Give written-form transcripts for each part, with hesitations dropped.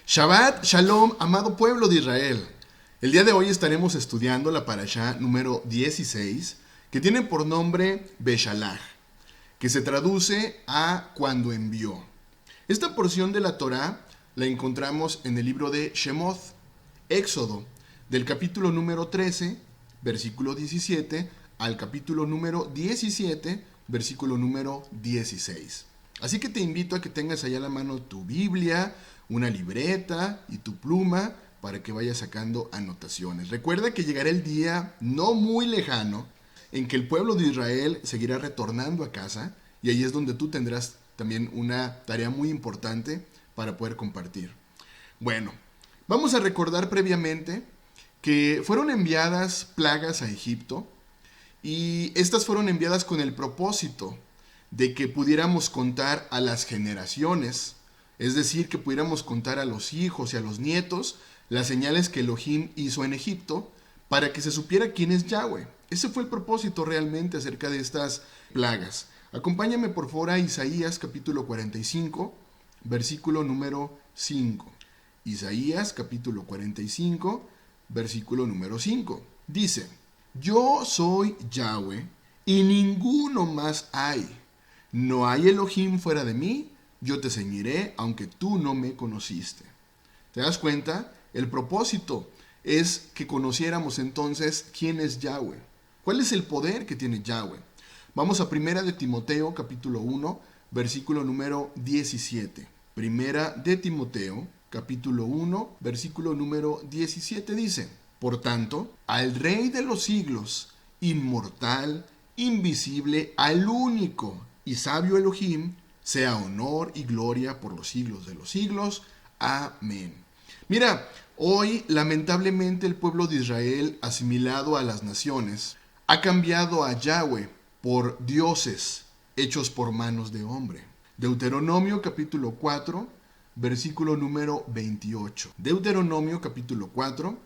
Shabbat Shalom, amado pueblo de Israel. El día de hoy estaremos estudiando la parashá número 16, que tiene por nombre Beshalach, que se traduce a cuando envió. Esta porción de la Torá la encontramos en el libro de Shemoth, Éxodo, del capítulo número 13, versículo 17, al capítulo número 17, versículo número 16. Así que te invito a que tengas allá a la mano tu Biblia, una libreta y tu pluma para que vayas sacando anotaciones. Recuerda que llegará el día no muy lejano en que el pueblo de Israel seguirá retornando a casa y ahí es donde tú tendrás también una tarea muy importante para poder compartir. Bueno, vamos a recordar previamente que fueron enviadas plagas a Egipto y estas fueron enviadas con el propósito de que pudiéramos contar a las generaciones, es decir, que pudiéramos contar a los hijos y a los nietos las señales que Elohim hizo en Egipto para que se supiera quién es Yahweh. Ese fue el propósito realmente acerca de estas plagas. Acompáñame por favor a Isaías capítulo 45, versículo número 5. Isaías capítulo 45, versículo número 5. Dice: Yo soy Yahweh y ninguno más hay. No hay Elohim fuera de mí. Yo te ceñiré aunque tú no me conociste. ¿Te das cuenta? El propósito es que conociéramos entonces quién es Yahweh. ¿Cuál es el poder que tiene Yahweh? Vamos a Primera de Timoteo capítulo 1, versículo número 17. Primera de Timoteo capítulo 1, versículo número 17 dice: Por tanto, al Rey de los siglos, inmortal, invisible, al único y sabio Elohim, sea honor y gloria por los siglos de los siglos. Amén. Mira, hoy lamentablemente el pueblo de Israel, asimilado a las naciones, ha cambiado a Yahweh por dioses hechos por manos de hombre. Deuteronomio capítulo 4, versículo número 28. Deuteronomio capítulo 4,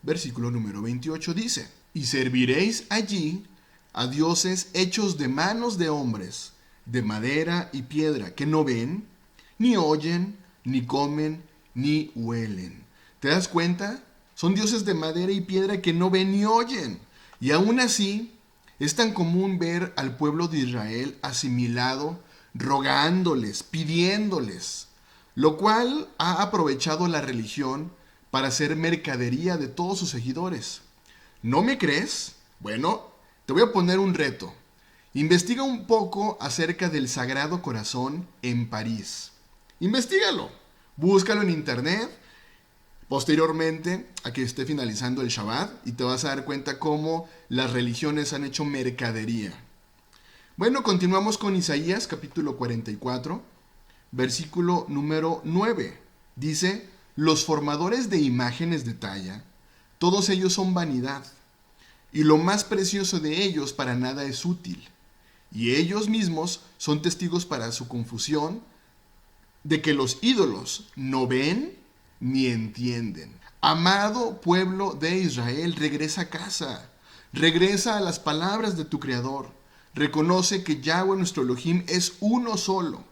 versículo número 28 dice: Y serviréis allí a dioses hechos de manos de hombres, de madera y piedra, que no ven, ni oyen, ni comen, ni huelen. ¿Te das cuenta? Son dioses de madera y piedra que no ven ni oyen. Y aún así, es tan común ver al pueblo de Israel asimilado, rogándoles, pidiéndoles, lo cual ha aprovechado la religión para hacer mercadería de todos sus seguidores. ¿No me crees? Bueno, te voy a poner un reto. Investiga un poco acerca del Sagrado Corazón en París. Investígalo. Búscalo en internet posteriormente a que esté finalizando el Shabbat y te vas a dar cuenta cómo las religiones han hecho mercadería. Bueno, continuamos con Isaías capítulo 44, versículo número 9. Dice: Los formadores de imágenes de talla, todos ellos son vanidad, y lo más precioso de ellos para nada es útil. Y ellos mismos son testigos para su confusión de que los ídolos no ven ni entienden. Amado pueblo de Israel, regresa a casa. Regresa a las palabras de tu Creador. Reconoce que Yahweh nuestro Elohim es uno solo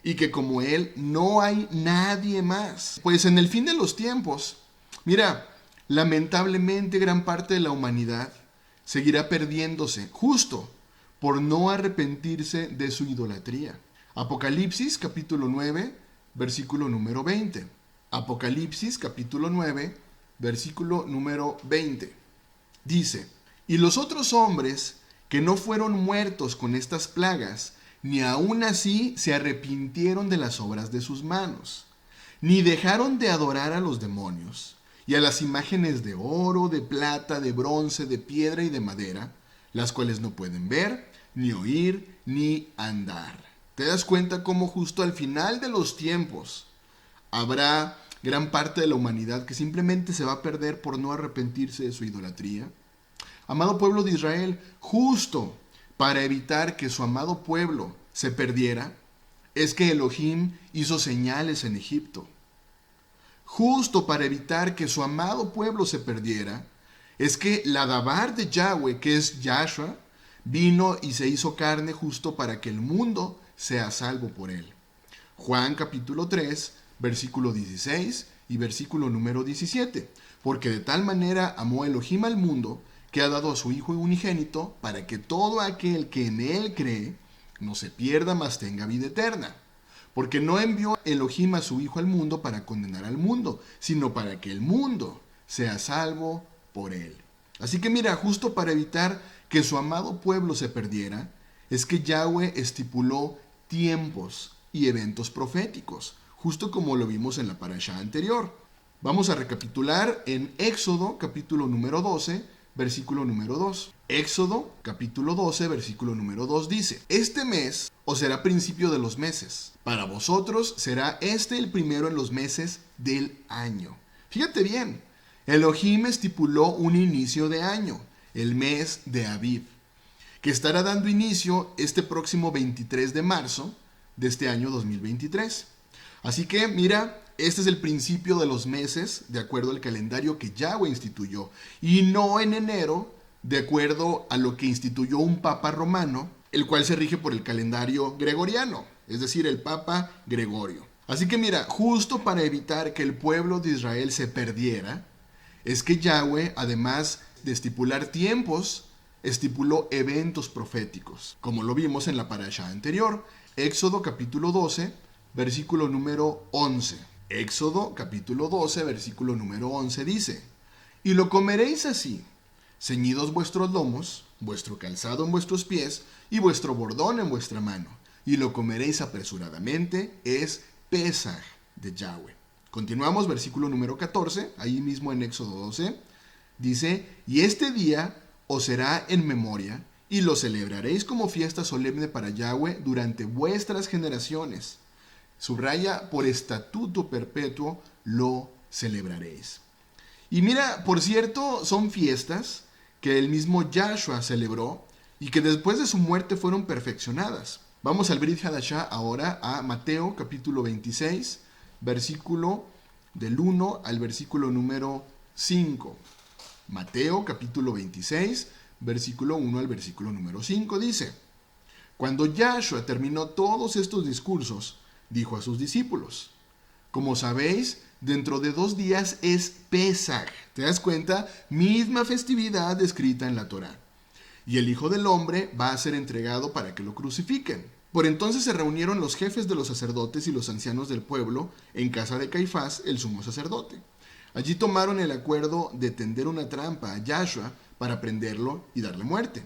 y que como Él no hay nadie más. Pues en el fin de los tiempos, mira, lamentablemente gran parte de la humanidad seguirá perdiéndose justo por no arrepentirse de su idolatría. Apocalipsis capítulo 9, versículo número 20. Apocalipsis capítulo 9, versículo número 20. Dice: Y los otros hombres que no fueron muertos con estas plagas, ni aun así se arrepintieron de las obras de sus manos, ni dejaron de adorar a los demonios, y a las imágenes de oro, de plata, de bronce, de piedra y de madera, las cuales no pueden ver, ni oír, ni andar. ¿Te das cuenta cómo justo al final de los tiempos habrá gran parte de la humanidad que simplemente se va a perder por no arrepentirse de su idolatría? Amado pueblo de Israel, justo para evitar que su amado pueblo se perdiera, es que Elohim hizo señales en Egipto. Justo para evitar que su amado pueblo se perdiera, es que la Dabar de Yahweh, que es Yahshua, vino y se hizo carne justo para que el mundo sea salvo por él. Juan capítulo 3, versículo 16 y versículo número 17. Porque de tal manera amó Elohim al mundo, que ha dado a su Hijo unigénito, para que todo aquel que en él cree no se pierda, mas tenga vida eterna. Porque no envió Elohim a su Hijo al mundo para condenar al mundo, sino para que el mundo sea salvo por él. Así que mira, justo para evitar que su amado pueblo se perdiera, es que Yahweh estipuló tiempos y eventos proféticos, justo como lo vimos en la parashá anterior. Vamos a recapitular en Éxodo capítulo número 12, versículo número 2. Éxodo capítulo 12, versículo número 2 dice: Este mes os será principio de los meses. Para vosotros será este el primero en los meses del año. Fíjate bien, Elohim estipuló un inicio de año, el mes de Aviv, que estará dando inicio este próximo 23 de marzo de este año 2023. Así que mira, este es el principio de los meses de acuerdo al calendario que Yahweh instituyó, y no en enero de acuerdo a lo que instituyó un papa romano, el cual se rige por el calendario gregoriano, es decir, el papa Gregorio. Así que mira, justo para evitar que el pueblo de Israel se perdiera, es que Yahweh, además de estipular tiempos, estipuló eventos proféticos, como lo vimos en la parashá anterior, Éxodo capítulo 12, versículo número 11. Éxodo capítulo 12, versículo número 11 dice: Y lo comeréis así, ceñidos vuestros lomos, vuestro calzado en vuestros pies y vuestro bordón en vuestra mano, y lo comeréis apresuradamente, es Pesaj de Yahweh. Continuamos, versículo número 14, ahí mismo en Éxodo 12, dice: Y este día os será en memoria, y lo celebraréis como fiesta solemne para Yahweh durante vuestras generaciones. Subraya, por estatuto perpetuo lo celebraréis. Y mira, por cierto, son fiestas que el mismo Yahshua celebró y que después de su muerte fueron perfeccionadas. Vamos al Brit Hadashah ahora, a Mateo capítulo 26, versículo del 1 al versículo número 5. Mateo capítulo 26, versículo 1 al versículo número 5 dice: Cuando Yahshua terminó todos estos discursos, dijo a sus discípulos: Como sabéis, dentro de 2 días es Pesaj. ¿Te das cuenta? Misma festividad descrita en la Torá. Y el Hijo del Hombre va a ser entregado para que lo crucifiquen. Por entonces se reunieron los jefes de los sacerdotes y los ancianos del pueblo en casa de Caifás, el sumo sacerdote. Allí tomaron el acuerdo de tender una trampa a Yahshua para prenderlo y darle muerte.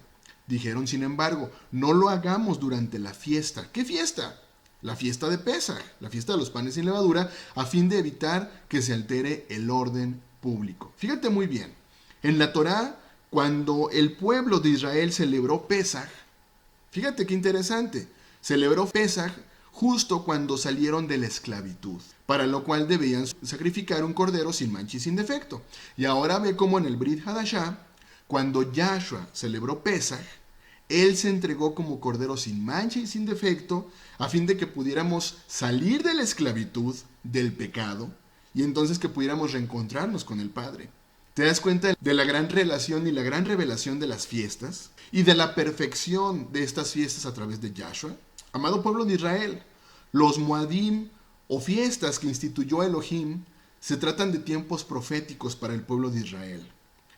Dijeron, sin embargo, no lo hagamos durante la fiesta. ¿Qué fiesta? La fiesta de Pesaj, la fiesta de los panes sin levadura, a fin de evitar que se altere el orden público. Fíjate muy bien, en la Torá, cuando el pueblo de Israel celebró Pesaj, fíjate qué interesante, celebró Pesaj justo cuando salieron de la esclavitud, para lo cual debían sacrificar un cordero sin mancha y sin defecto. Y ahora ve cómo en el Brit Hadashah, cuando Yahshua celebró Pesaj, él se entregó como cordero sin mancha y sin defecto, a fin de que pudiéramos salir de la esclavitud, del pecado, y entonces que pudiéramos reencontrarnos con el Padre. ¿Te das cuenta de la gran relación y la gran revelación de las fiestas? Y de la perfección de estas fiestas a través de Yahshua. Amado pueblo de Israel, los Moadim o fiestas que instituyó Elohim se tratan de tiempos proféticos para el pueblo de Israel,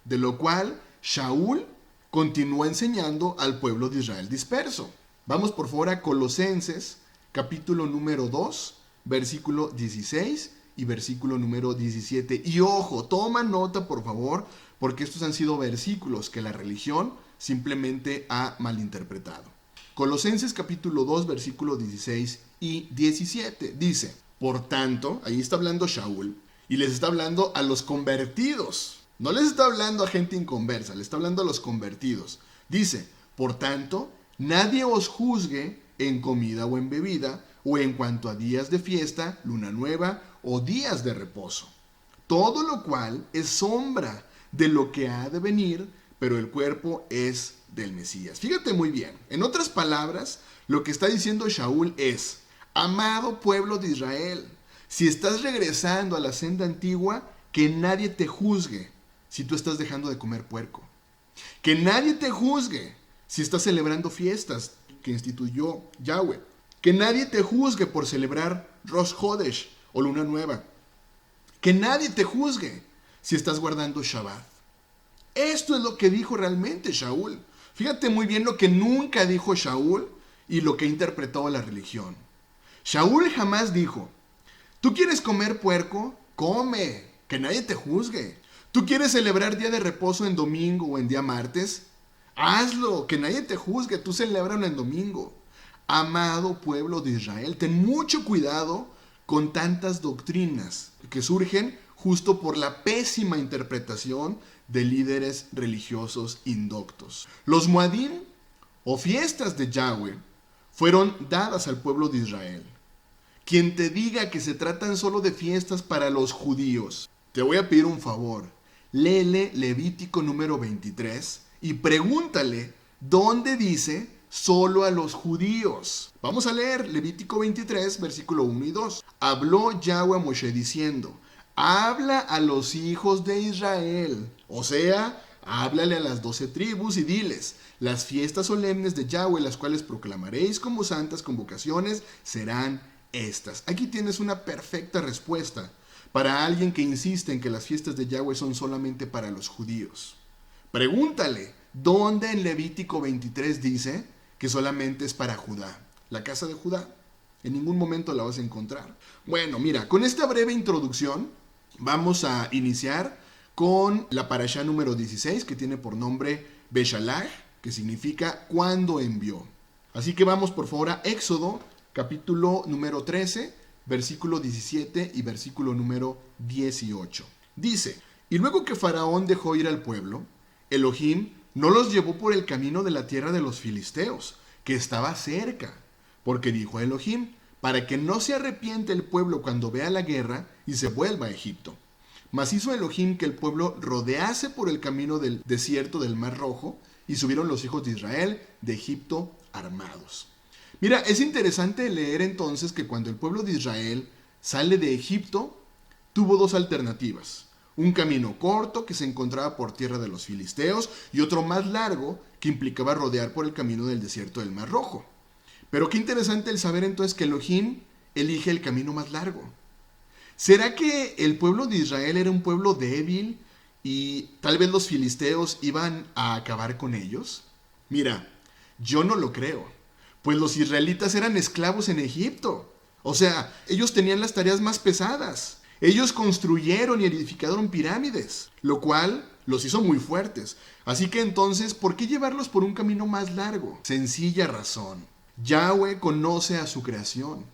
de lo cual Shaul continúa enseñando al pueblo de Israel disperso. Vamos por favor a Colosenses, capítulo número 2, versículo 16 y versículo número 17. Y ojo, toma nota por favor, porque estos han sido versículos que la religión simplemente ha malinterpretado. Colosenses capítulo 2, versículo 16 y 17. Dice, por tanto, ahí está hablando Shaul, y les está hablando a los convertidos. No les está hablando a gente inconversa, les está hablando a los convertidos. Dice, por tanto, nadie os juzgue en comida o en bebida, o en cuanto a días de fiesta, luna nueva o días de reposo. Todo lo cual es sombra de lo que ha de venir, pero el cuerpo es del Mesías. Fíjate muy bien. En otras palabras, lo que está diciendo Shaul es, amado pueblo de Israel, si estás regresando a la senda antigua, que nadie te juzgue si tú estás dejando de comer puerco. Que nadie te juzgue si estás celebrando fiestas que instituyó Yahweh. Que nadie te juzgue por celebrar Rosh Hodesh o luna nueva. Que nadie te juzgue si estás guardando Shabbat. Esto es lo que dijo realmente Shaul. Fíjate muy bien lo que nunca dijo Shaul y lo que interpretó la religión. Shaul jamás dijo: ¿tú quieres comer puerco? Come, que nadie te juzgue. ¿Tú quieres celebrar día de reposo en domingo o en día martes? Hazlo, que nadie te juzgue, tú celébralo en domingo. Amado pueblo de Israel, ten mucho cuidado con tantas doctrinas que surgen justo por la pésima interpretación de líderes religiosos indoctos. Los Moadim, o fiestas de Yahweh, fueron dadas al pueblo de Israel. Quien te diga que se tratan solo de fiestas para los judíos, te voy a pedir un favor. Léele Levítico número 23 y pregúntale dónde dice solo a los judíos. Vamos a leer Levítico 23, versículo 1 y 2. Habló Yahweh a Moshe diciendo: habla a los hijos de Israel, o sea, háblale a las 12 tribus y diles: las fiestas solemnes de Yahweh, las cuales proclamaréis como santas convocaciones, serán estas. Aquí tienes una perfecta respuesta para alguien que insiste en que las fiestas de Yahweh son solamente para los judíos. Pregúntale, ¿dónde en Levítico 23 dice que solamente es para Judá? La casa de Judá. En ningún momento la vas a encontrar. Bueno, mira, con esta breve introducción vamos a iniciar con la parashá número 16, que tiene por nombre Beshalach, que significa cuando envió. Así que vamos por favor a Éxodo, capítulo número 13, versículo 17 y versículo número 18. Dice: y luego que Faraón dejó ir al pueblo, Elohim no los llevó por el camino de la tierra de los filisteos, que estaba cerca, porque dijo a Elohim: para que no se arrepiente el pueblo cuando vea la guerra y se vuelva a Egipto. Mas hizo Elohim que el pueblo rodease por el camino del desierto del Mar Rojo, y subieron los hijos de Israel de Egipto armados. Mira, es interesante leer entonces que cuando el pueblo de Israel sale de Egipto, tuvo dos alternativas. Un camino corto que se encontraba por tierra de los filisteos y otro más largo que implicaba rodear por el camino del desierto del Mar Rojo. Pero qué interesante el saber entonces que Elohim elige el camino más largo. ¿Será que el pueblo de Israel era un pueblo débil y tal vez los filisteos iban a acabar con ellos? Mira, yo no lo creo, pues los israelitas eran esclavos en Egipto. O sea, ellos tenían las tareas más pesadas. Ellos construyeron y edificaron pirámides, lo cual los hizo muy fuertes. Así que entonces, ¿por qué llevarlos por un camino más largo? Sencilla razón. Yahweh conoce a su creación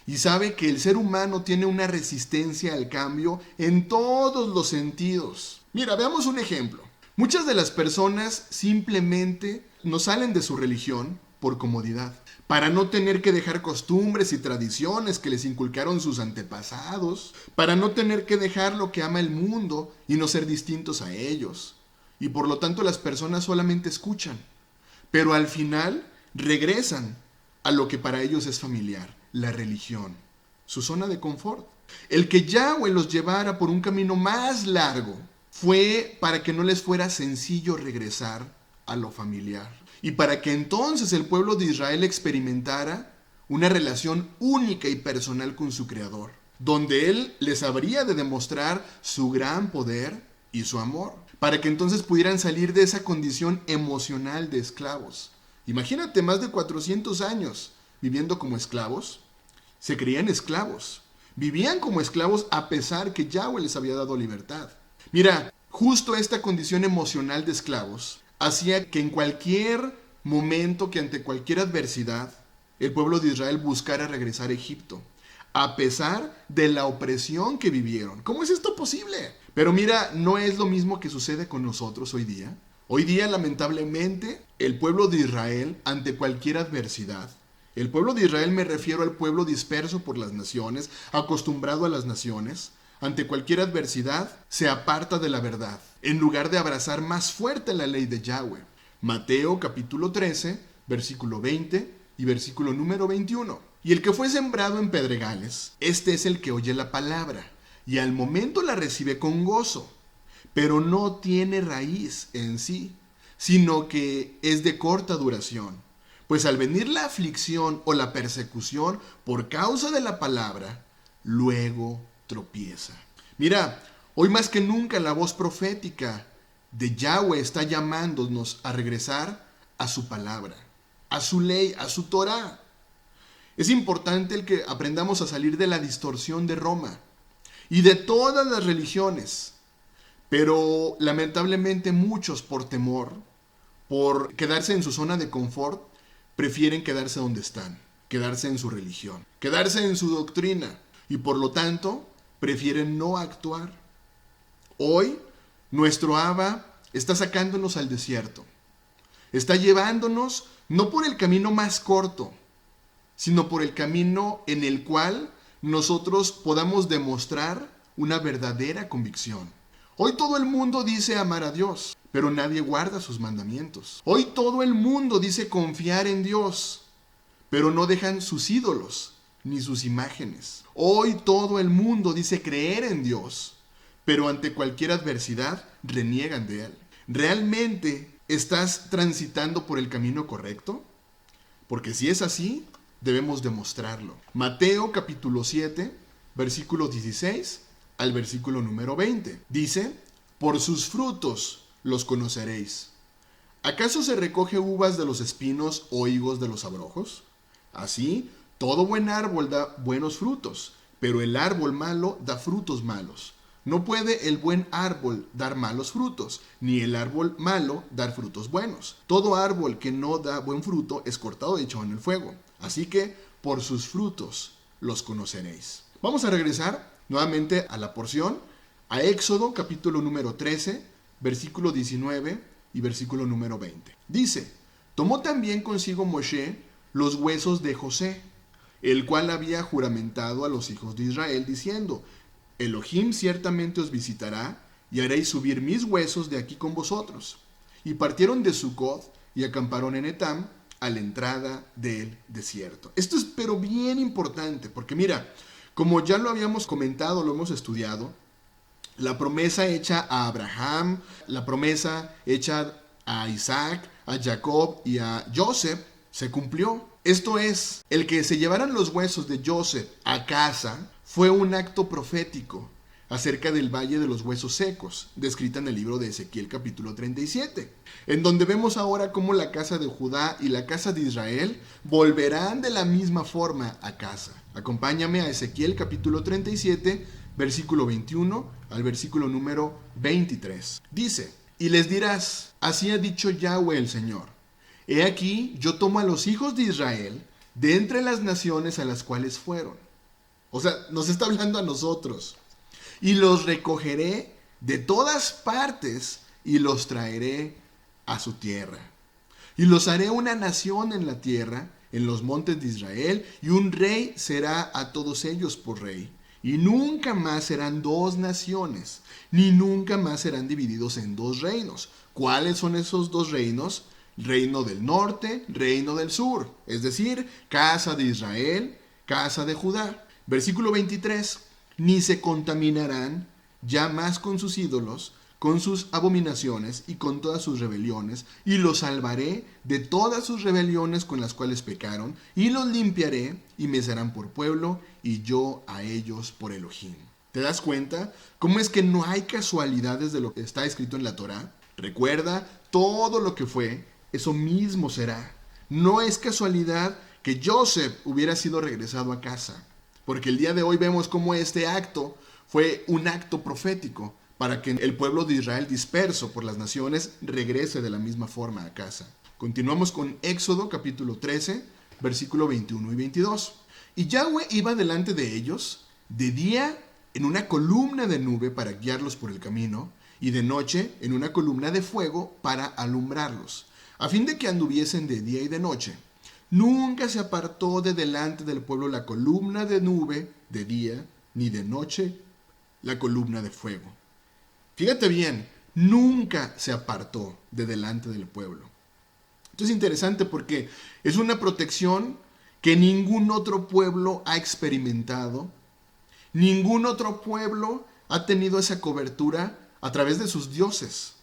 y sabe que el ser humano tiene una resistencia al cambio en todos los sentidos. Mira, veamos un ejemplo. Muchas de las personas simplemente no salen de su religión por comodidad, para no tener que dejar costumbres y tradiciones que les inculcaron sus antepasados, para no tener que dejar lo que ama el mundo y no ser distintos a ellos. Y por lo tanto las personas solamente escuchan, pero al final regresan a lo que para ellos es familiar, la religión, su zona de confort. El que Yahweh los llevara por un camino más largo fue para que no les fuera sencillo regresar a lo familiar. Y para que entonces el pueblo de Israel experimentara una relación única y personal con su Creador, donde Él les habría de demostrar su gran poder y su amor, para que entonces pudieran salir de esa condición emocional de esclavos. Imagínate, más de 400 años viviendo como esclavos. Se creían esclavos, vivían como esclavos a pesar que Yahweh les había dado libertad. Mira, justo esta condición emocional de esclavos hacía que en cualquier momento, que ante cualquier adversidad, el pueblo de Israel buscara regresar a Egipto, a pesar de la opresión que vivieron. ¿Cómo es esto posible? Pero mira, no es lo mismo que sucede con nosotros hoy día. Hoy día, lamentablemente, el pueblo de Israel, ante cualquier adversidad, el pueblo de Israel, me refiero al pueblo disperso por las naciones, acostumbrado a las naciones, ante cualquier adversidad, se aparta de la verdad, en lugar de abrazar más fuerte la ley de Yahweh. Mateo capítulo 13, versículo 20 y versículo número 21. Y el que fue sembrado en pedregales, este es el que oye la palabra, y al momento la recibe con gozo, pero no tiene raíz en sí, sino que es de corta duración. Pues al venir la aflicción o la persecución por causa de la palabra, luego tropieza. Mira, hoy más que nunca la voz profética de Yahweh está llamándonos a regresar a su palabra, a su ley, a su Torah. Es importante el que aprendamos a salir de la distorsión de Roma y de todas las religiones. Pero lamentablemente muchos, por temor, por quedarse en su zona de confort, prefieren quedarse donde están, quedarse en su religión, quedarse en su doctrina y por lo tanto prefieren no actuar. Hoy nuestro Abba está sacándonos al desierto. Está llevándonos no por el camino más corto, sino por el camino en el cual nosotros podamos demostrar una verdadera convicción. Hoy todo el mundo dice amar a Dios, pero nadie guarda sus mandamientos. Hoy todo el mundo dice confiar en Dios, pero no dejan sus ídolos ni sus imágenes. Hoy todo el mundo dice creer en Dios, pero ante cualquier adversidad reniegan de Él. ¿Realmente estás transitando por el camino correcto? Porque si es así, debemos demostrarlo. Mateo capítulo 7, versículo 16 al versículo número 20. Dice, por sus frutos los conoceréis. ¿Acaso se recoge uvas de los espinos o higos de los abrojos? Así, todo buen árbol da buenos frutos, pero el árbol malo da frutos malos. No puede el buen árbol dar malos frutos, ni el árbol malo dar frutos buenos. Todo árbol que no da buen fruto es cortado y echado en el fuego. Así que, por sus frutos los conoceréis. Vamos a regresar nuevamente a la porción, a Éxodo capítulo número 13, versículo 19 y versículo número 20. Dice, tomó también consigo Moshe los huesos de José, el cual había juramentado a los hijos de Israel, diciendo, Elohim ciertamente os visitará, y haréis subir mis huesos de aquí con vosotros. Y partieron de Sucot y acamparon en Etam, a la entrada del desierto. Esto es pero bien importante, porque mira, como ya lo habíamos comentado, lo hemos estudiado, la promesa hecha a Abraham, la promesa hecha a Isaac, a Jacob y a Joseph, se cumplió. Esto es, el que se llevaran los huesos de Joseph a casa fue un acto profético acerca del valle de los huesos secos, descrita en el libro de Ezequiel capítulo 37, en donde vemos ahora cómo la casa de Judá y la casa de Israel volverán de la misma forma a casa. Acompáñame a Ezequiel capítulo 37, versículo 21 al versículo número 23. Dice, y les dirás, así ha dicho Yahweh el Señor, he aquí yo tomo a los hijos de Israel de entre las naciones a las cuales fueron. O sea, nos está hablando a nosotros. Y los recogeré de todas partes y los traeré a su tierra. Y los haré una nación en la tierra, en los montes de Israel, y un rey será a todos ellos por rey. Y nunca más serán dos naciones, ni nunca más serán divididos en dos reinos. ¿Cuáles son esos dos reinos? Reino del norte, reino del sur. Es decir, casa de Israel, casa de Judá. Versículo 23. Ni se contaminarán ya más con sus ídolos, con sus abominaciones y con todas sus rebeliones, y los salvaré de todas sus rebeliones con las cuales pecaron, y los limpiaré, y me serán por pueblo, y yo a ellos por Elohim. ¿Te das cuenta cómo es que no hay casualidades de lo que está escrito en la Torá? Recuerda, todo lo que fue, eso mismo será. No es casualidad que Joseph hubiera sido regresado a casa, porque el día de hoy vemos cómo este acto fue un acto profético para que el pueblo de Israel disperso por las naciones regrese de la misma forma a casa. Continuamos con Éxodo capítulo 13, versículo 21 y 22. Y Yahweh iba delante de ellos de día en una columna de nube para guiarlos por el camino, y de noche en una columna de fuego para alumbrarlos, a fin de que anduviesen de día y de noche. Nunca se apartó de delante del pueblo la columna de nube de día, ni de noche la columna de fuego. Fíjate bien, nunca se apartó de delante del pueblo. Esto es interesante porque es una protección que ningún otro pueblo ha experimentado. Ningún otro pueblo ha tenido esa cobertura a través de sus dioses.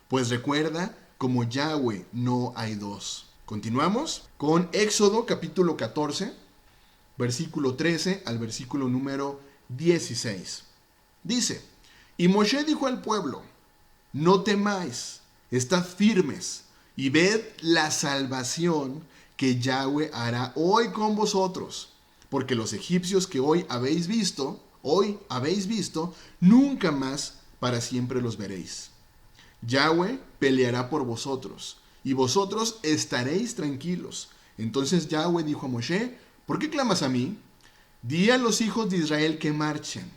Pues recuerda, como Yahweh no hay dos. Continuamos con Éxodo capítulo 14, versículo 13 al versículo número 16. Dice, y Moshe dijo al pueblo, no temáis, estad firmes y ved la salvación que Yahweh hará hoy con vosotros, porque los egipcios que hoy habéis visto, nunca más para siempre los veréis. Yahweh peleará por vosotros, y vosotros estaréis tranquilos. Entonces Yahweh dijo a Moshe, ¿por qué clamas a mí? Di a los hijos de Israel que marchen,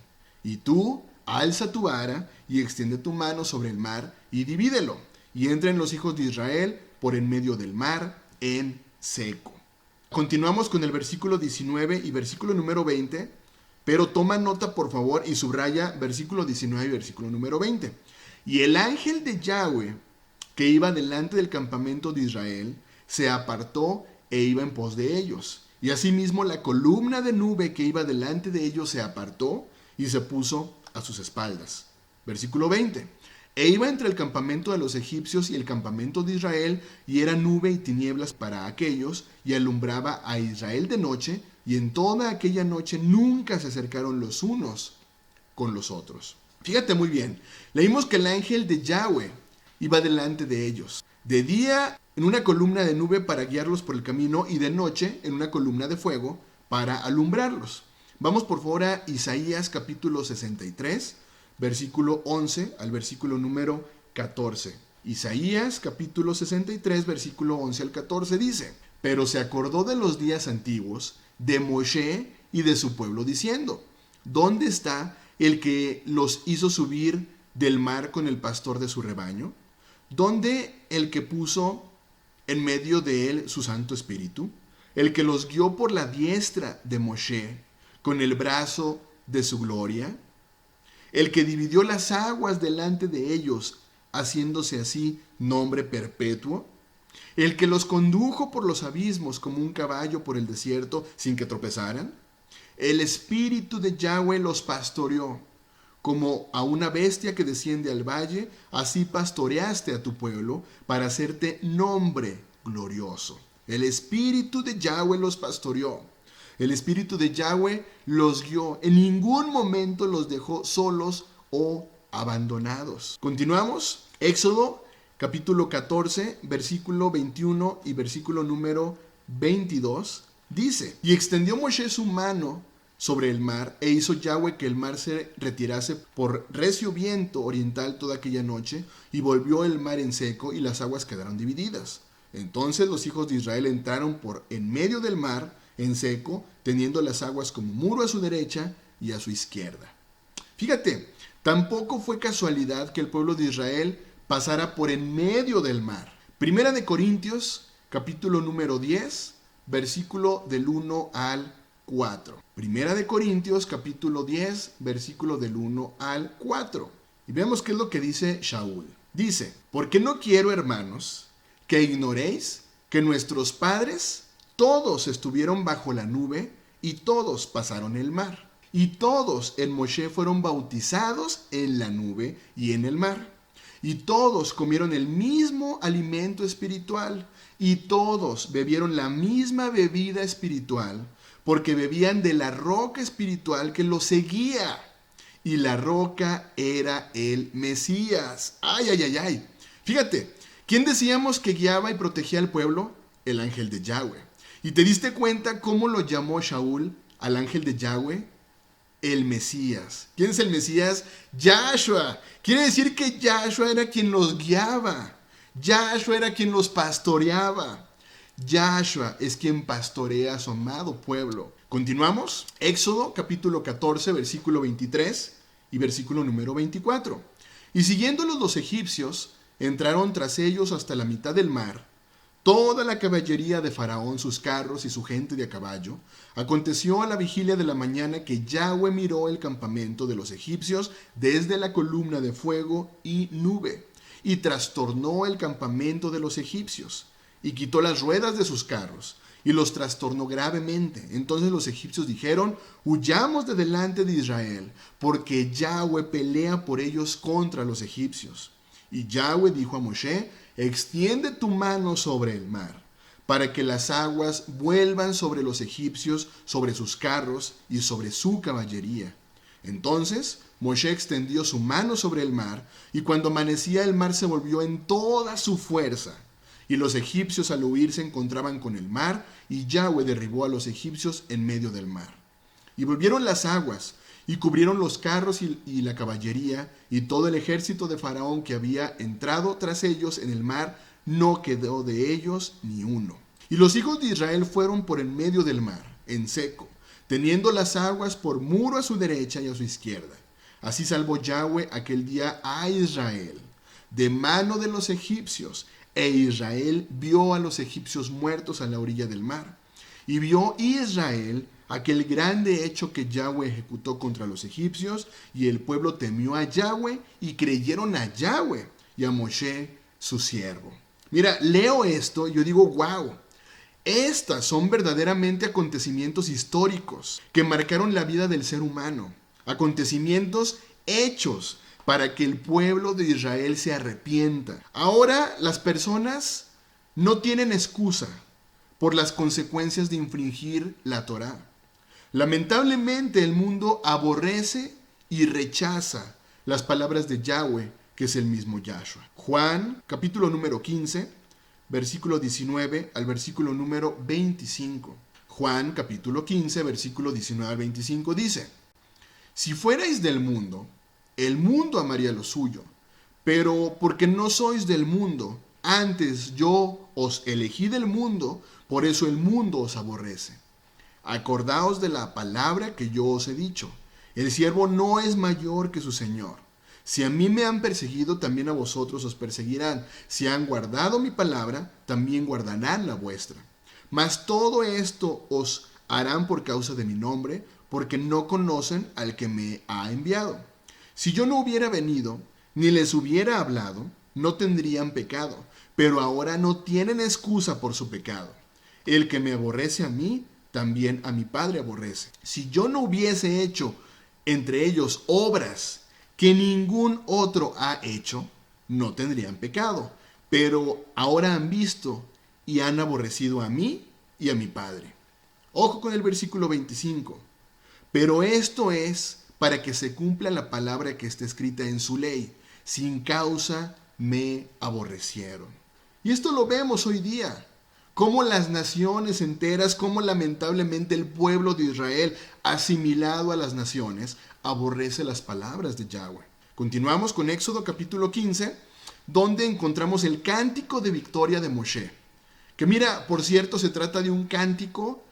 y tú alza tu vara y extiende tu mano sobre el mar y divídelo, y entren los hijos de Israel por en medio del mar en seco. Continuamos con el versículo 19 y versículo número 20, pero toma nota por favor y subraya versículo 19 y versículo número 20. Y el ángel de Yahweh que iba delante del campamento de Israel se apartó e iba en pos de ellos. Y asimismo la columna de nube que iba delante de ellos se apartó y se puso a sus espaldas. Versículo 20. E iba entre el campamento de los egipcios y el campamento de Israel, y era nube y tinieblas para aquellos, y alumbraba a Israel de noche, y en toda aquella noche nunca se acercaron los unos con los otros. Fíjate muy bien, leímos que el ángel de Yahweh iba delante de ellos. De día en una columna de nube para guiarlos por el camino y de noche en una columna de fuego para alumbrarlos. Vamos por favor a Isaías capítulo 63, versículo 11 al versículo número 14. Isaías capítulo 63, versículo 11 al 14 dice, pero se acordó de los días antiguos, de Moshe y de su pueblo diciendo, ¿dónde está el que los hizo subir del mar con el pastor de su rebaño? ¿Dónde el que puso en medio de él su Santo Espíritu? El que los guió por la diestra de Moshe, con el brazo de su gloria. El que dividió las aguas delante de ellos, haciéndose así nombre perpetuo. El que los condujo por los abismos como un caballo por el desierto sin que tropezaran. El Espíritu de Yahweh los pastoreó. Como a una bestia que desciende al valle, así pastoreaste a tu pueblo para hacerte nombre glorioso. El Espíritu de Yahweh los pastoreó. El Espíritu de Yahweh los guió. En ningún momento los dejó solos o abandonados. Continuamos. Éxodo capítulo 14, versículo 21 y versículo número 22. Dice, y extendió Moshe su mano sobre el mar, e hizo Yahweh que el mar se retirase por recio viento oriental toda aquella noche, y volvió el mar en seco, y las aguas quedaron divididas. Entonces los hijos de Israel entraron por en medio del mar en seco, teniendo las aguas como muro a su derecha y a su izquierda. Fíjate, tampoco fue casualidad que el pueblo de Israel pasara por en medio del mar. Primera de Corintios, capítulo número 10, versículo del 1 al 4. Primera de Corintios, capítulo 10, versículo del 1 al 4. Y veamos qué es lo que dice Shaul. Dice, porque no quiero, hermanos, que ignoréis que nuestros padres todos estuvieron bajo la nube y todos pasaron el mar. Y todos en Moshe fueron bautizados en la nube y en el mar. Y todos comieron el mismo alimento espiritual. Y todos bebieron la misma bebida espiritual, porque bebían de la roca espiritual que los seguía. Y la roca era el Mesías. ¡Ay, ay, ay, ay! Fíjate, ¿quién decíamos que guiaba y protegía al pueblo? El ángel de Yahweh. ¿Y te diste cuenta cómo lo llamó Shaul al ángel de Yahweh? El Mesías. ¿Quién es el Mesías? Yahshua. Quiere decir que Yahshua era quien los guiaba. Yahshua era quien los pastoreaba. Yahshua es quien pastorea a su amado pueblo. Continuamos. Éxodo capítulo 14, versículo 23 y versículo número 24. Y siguiéndolos los egipcios, entraron tras ellos hasta la mitad del mar, toda la caballería de Faraón, sus carros y su gente de a caballo. Aconteció a la vigilia de la mañana que Yahweh miró el campamento de los egipcios desde la columna de fuego y nube, y trastornó el campamento de los egipcios, y quitó las ruedas de sus carros, y los trastornó gravemente. Entonces los egipcios dijeron, huyamos de delante de Israel, porque Yahweh pelea por ellos contra los egipcios. Y Yahweh dijo a Moshe, extiende tu mano sobre el mar, para que las aguas vuelvan sobre los egipcios, sobre sus carros y sobre su caballería. Entonces Moshe extendió su mano sobre el mar, y cuando amanecía el mar se volvió en toda su fuerza. Y los egipcios al huir se encontraban con el mar, y Yahweh derribó a los egipcios en medio del mar. Y volvieron las aguas, y cubrieron los carros y la caballería, y todo el ejército de Faraón que había entrado tras ellos en el mar, no quedó de ellos ni uno. Y los hijos de Israel fueron por en medio del mar, en seco, teniendo las aguas por muro a su derecha y a su izquierda. Así salvó Yahweh aquel día a Israel de mano de los egipcios, e Israel vio a los egipcios muertos a la orilla del mar. Y vio Israel aquel grande hecho que Yahweh ejecutó contra los egipcios, y el pueblo temió a Yahweh y creyeron a Yahweh y a Moshe su siervo. Mira, leo esto y yo digo, wow. Estas son verdaderamente acontecimientos históricos que marcaron la vida del ser humano. Acontecimientos hechos para que el pueblo de Israel se arrepienta. Ahora las personas no tienen excusa por las consecuencias de infringir la Torá. Lamentablemente el mundo aborrece y rechaza las palabras de Yahweh, que es el mismo Yahshua. Juan, capítulo número 15, versículo 19 al versículo número 25. Juan, capítulo 15, versículo 19 al 25 dice: Si fuerais del mundo, el mundo amaría lo suyo, pero porque no sois del mundo, antes yo os elegí del mundo, por eso el mundo os aborrece. Acordaos de la palabra que yo os he dicho: el siervo no es mayor que su señor. Si a mí me han perseguido, también a vosotros os perseguirán. Si han guardado mi palabra, también guardarán la vuestra. Mas todo esto os harán por causa de mi nombre, porque no conocen al que me ha enviado. Si yo no hubiera venido, ni les hubiera hablado, no tendrían pecado, pero ahora no tienen excusa por su pecado. El que me aborrece a mí, también a mi Padre aborrece. Si yo no hubiese hecho entre ellos obras que ningún otro ha hecho, no tendrían pecado. Pero ahora han visto y han aborrecido a mí y a mi Padre. Ojo con el versículo 25. Pero esto es para que se cumpla la palabra que está escrita en su ley: sin causa me aborrecieron. Y esto lo vemos hoy día. Cómo las naciones enteras, cómo lamentablemente el pueblo de Israel, asimilado a las naciones, aborrece las palabras de Yahweh. Continuamos con Éxodo capítulo 15, donde encontramos el cántico de victoria de Moshe. Que mira, por cierto, se trata de un cántico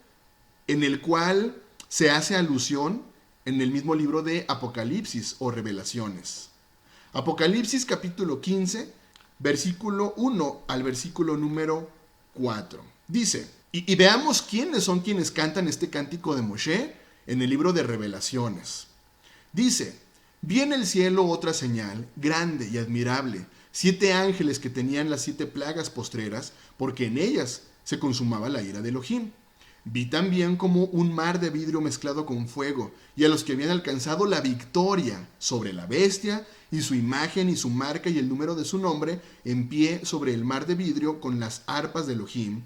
en el cual se hace alusión en el mismo libro de Apocalipsis o Revelaciones. Apocalipsis capítulo 15, versículo 1 al versículo número 4. Dice, y veamos quiénes son quienes cantan este cántico de Moshe en el libro de Revelaciones. Dice: vi en el cielo otra señal, grande y admirable, 7 ángeles que tenían las 7 plagas postreras, porque en ellas se consumaba la ira de Elohim. Vi también como un mar de vidrio mezclado con fuego, y a los que habían alcanzado la victoria sobre la bestia, y su imagen y su marca y el número de su nombre, en pie sobre el mar de vidrio con las arpas de Elohim,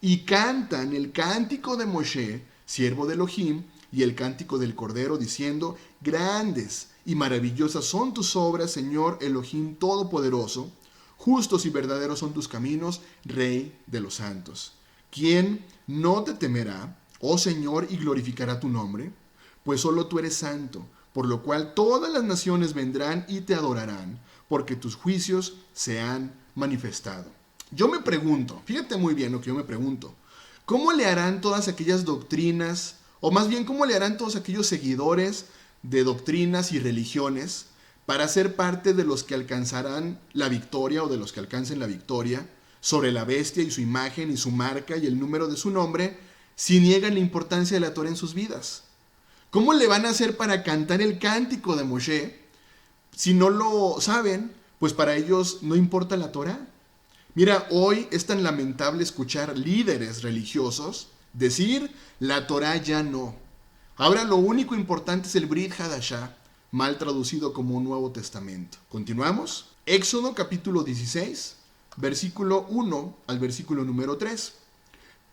y cantan el cántico de Moshe, siervo de Elohim, y el cántico del Cordero, diciendo: grandes y maravillosas son tus obras, Señor Elohim Todopoderoso, justos y verdaderos son tus caminos, Rey de los santos. ¿Quién no te temerá, oh Señor, y glorificará tu nombre? Pues solo tú eres santo, por lo cual todas las naciones vendrán y te adorarán, porque tus juicios se han manifestado. Yo me pregunto, fíjate muy bien lo que yo me pregunto, ¿cómo le harán todas aquellas doctrinas, o más bien cómo le harán todos aquellos seguidores de doctrinas y religiones para ser parte de los que alcanzarán la victoria o de los que alcancen la victoria sobre la bestia y su imagen y su marca y el número de su nombre, si niegan la importancia de la Torah en sus vidas? ¿Cómo le van a hacer para cantar el cántico de Moshe si no lo saben? Pues para ellos no importa la Torah. Mira, hoy es tan lamentable escuchar líderes religiosos decir: la Torah ya no. Ahora lo único importante es el Brit Hadashah, mal traducido como Nuevo Testamento. ¿Continuamos? Éxodo capítulo 16, versículo 1 al versículo número 3.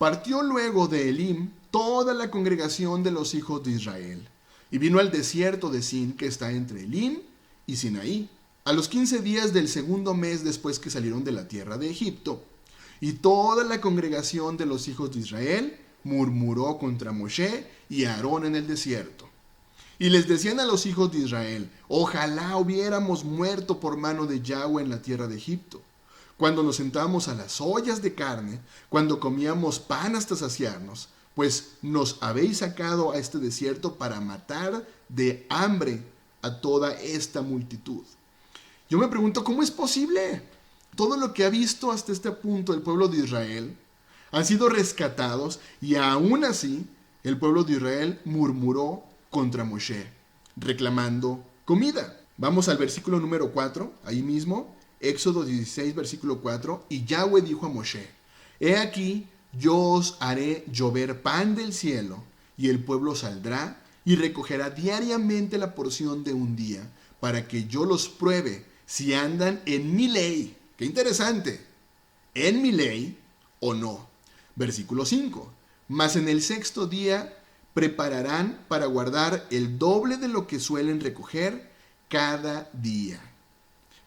Partió luego de Elim toda la congregación de los hijos de Israel, y vino al desierto de Sin, que está entre Elim y Sinaí, a los 15 días del segundo mes después que salieron de la tierra de Egipto. Y toda la congregación de los hijos de Israel murmuró contra Moshe y Aarón en el desierto. Y les decían a los hijos de Israel: ojalá hubiéramos muerto por mano de Yahweh en la tierra de Egipto, cuando nos sentábamos a las ollas de carne, cuando comíamos pan hasta saciarnos, pues nos habéis sacado a este desierto para matar de hambre a toda esta multitud. Yo me pregunto, ¿cómo es posible? Todo lo que ha visto hasta este punto el pueblo de Israel han sido rescatados, y aún así el pueblo de Israel murmuró contra Moshe, reclamando comida. Vamos al versículo número 4, ahí mismo, Éxodo 16, versículo 4. Y Yahweh dijo a Moshe: he aquí, yo os haré llover pan del cielo, y el pueblo saldrá y recogerá diariamente la porción de un día, para que yo los pruebe si andan en mi ley. ¡Qué interesante! ¿En mi ley o no? Versículo 5. Mas en el sexto día prepararán para guardar el doble de lo que suelen recoger cada día.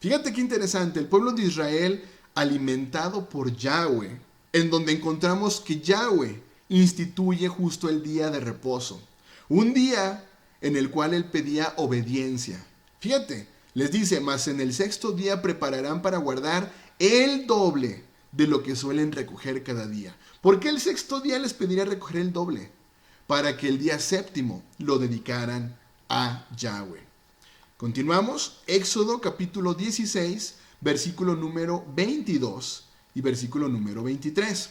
Fíjate qué interesante, el pueblo de Israel alimentado por Yahweh, en donde encontramos que Yahweh instituye justo el día de reposo, un día en el cual él pedía obediencia. Fíjate, les dice: mas en el sexto día prepararán para guardar el doble de lo que suelen recoger cada día. ¿Por qué el sexto día les pediría recoger el doble? Para que el día séptimo lo dedicaran a Yahweh. Continuamos, Éxodo capítulo 16, versículo número 22 y versículo número 23.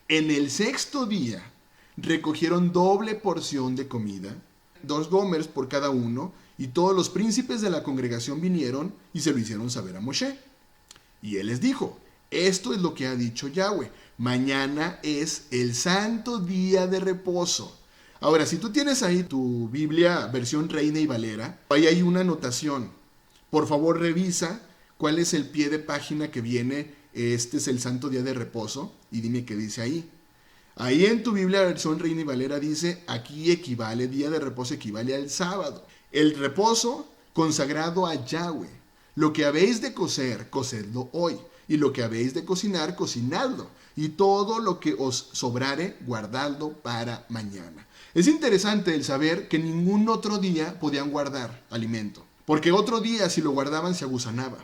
En el sexto día recogieron doble porción de comida, 2 gomers por cada uno, y todos los príncipes de la congregación vinieron y se lo hicieron saber a Moshe. Y él les dijo: esto es lo que ha dicho Yahweh, mañana es el santo día de reposo. Ahora, si tú tienes ahí tu Biblia versión Reina y Valera, ahí hay una anotación. Por favor, revisa cuál es el pie de página que viene: este es el santo día de reposo, y dime qué dice ahí. Ahí en tu Biblia versión Reina y Valera dice: aquí equivale, día de reposo equivale al sábado. El reposo consagrado a Yahweh. Lo que habéis de cocer, cocedlo hoy. Y lo que habéis de cocinar, cocinadlo. Y todo lo que os sobrare, guardadlo para mañana. Es interesante el saber que ningún otro día podían guardar alimento, porque otro día si lo guardaban se agusanaba.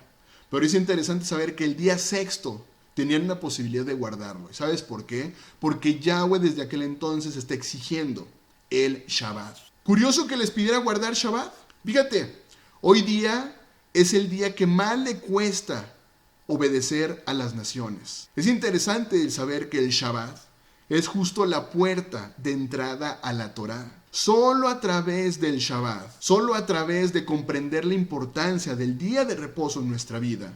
Pero es interesante saber que el día sexto tenían la posibilidad de guardarlo. ¿Y sabes por qué? Porque Yahweh desde aquel entonces está exigiendo el Shabbat. Curioso que les pidiera guardar Shabbat. Fíjate, hoy día es el día que más le cuesta obedecer a las naciones. Es interesante el saber que el Shabbat es justo la puerta de entrada a la Torá. Solo a través del Shabbat, solo a través de comprender la importancia del día de reposo en nuestra vida,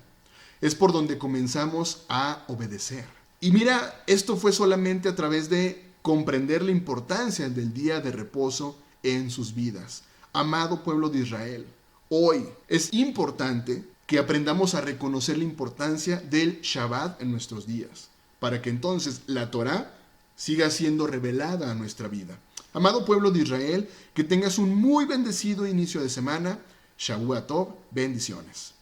es por donde comenzamos a obedecer. Y mira, esto fue solamente a través de comprender la importancia del día de reposo en sus vidas. Amado pueblo de Israel, hoy es importante que aprendamos a reconocer la importancia del Shabbat en nuestros días, para que entonces la Torá siga siendo revelada a nuestra vida. Amado pueblo de Israel, que tengas un muy bendecido inicio de semana. Shavua Tov, bendiciones.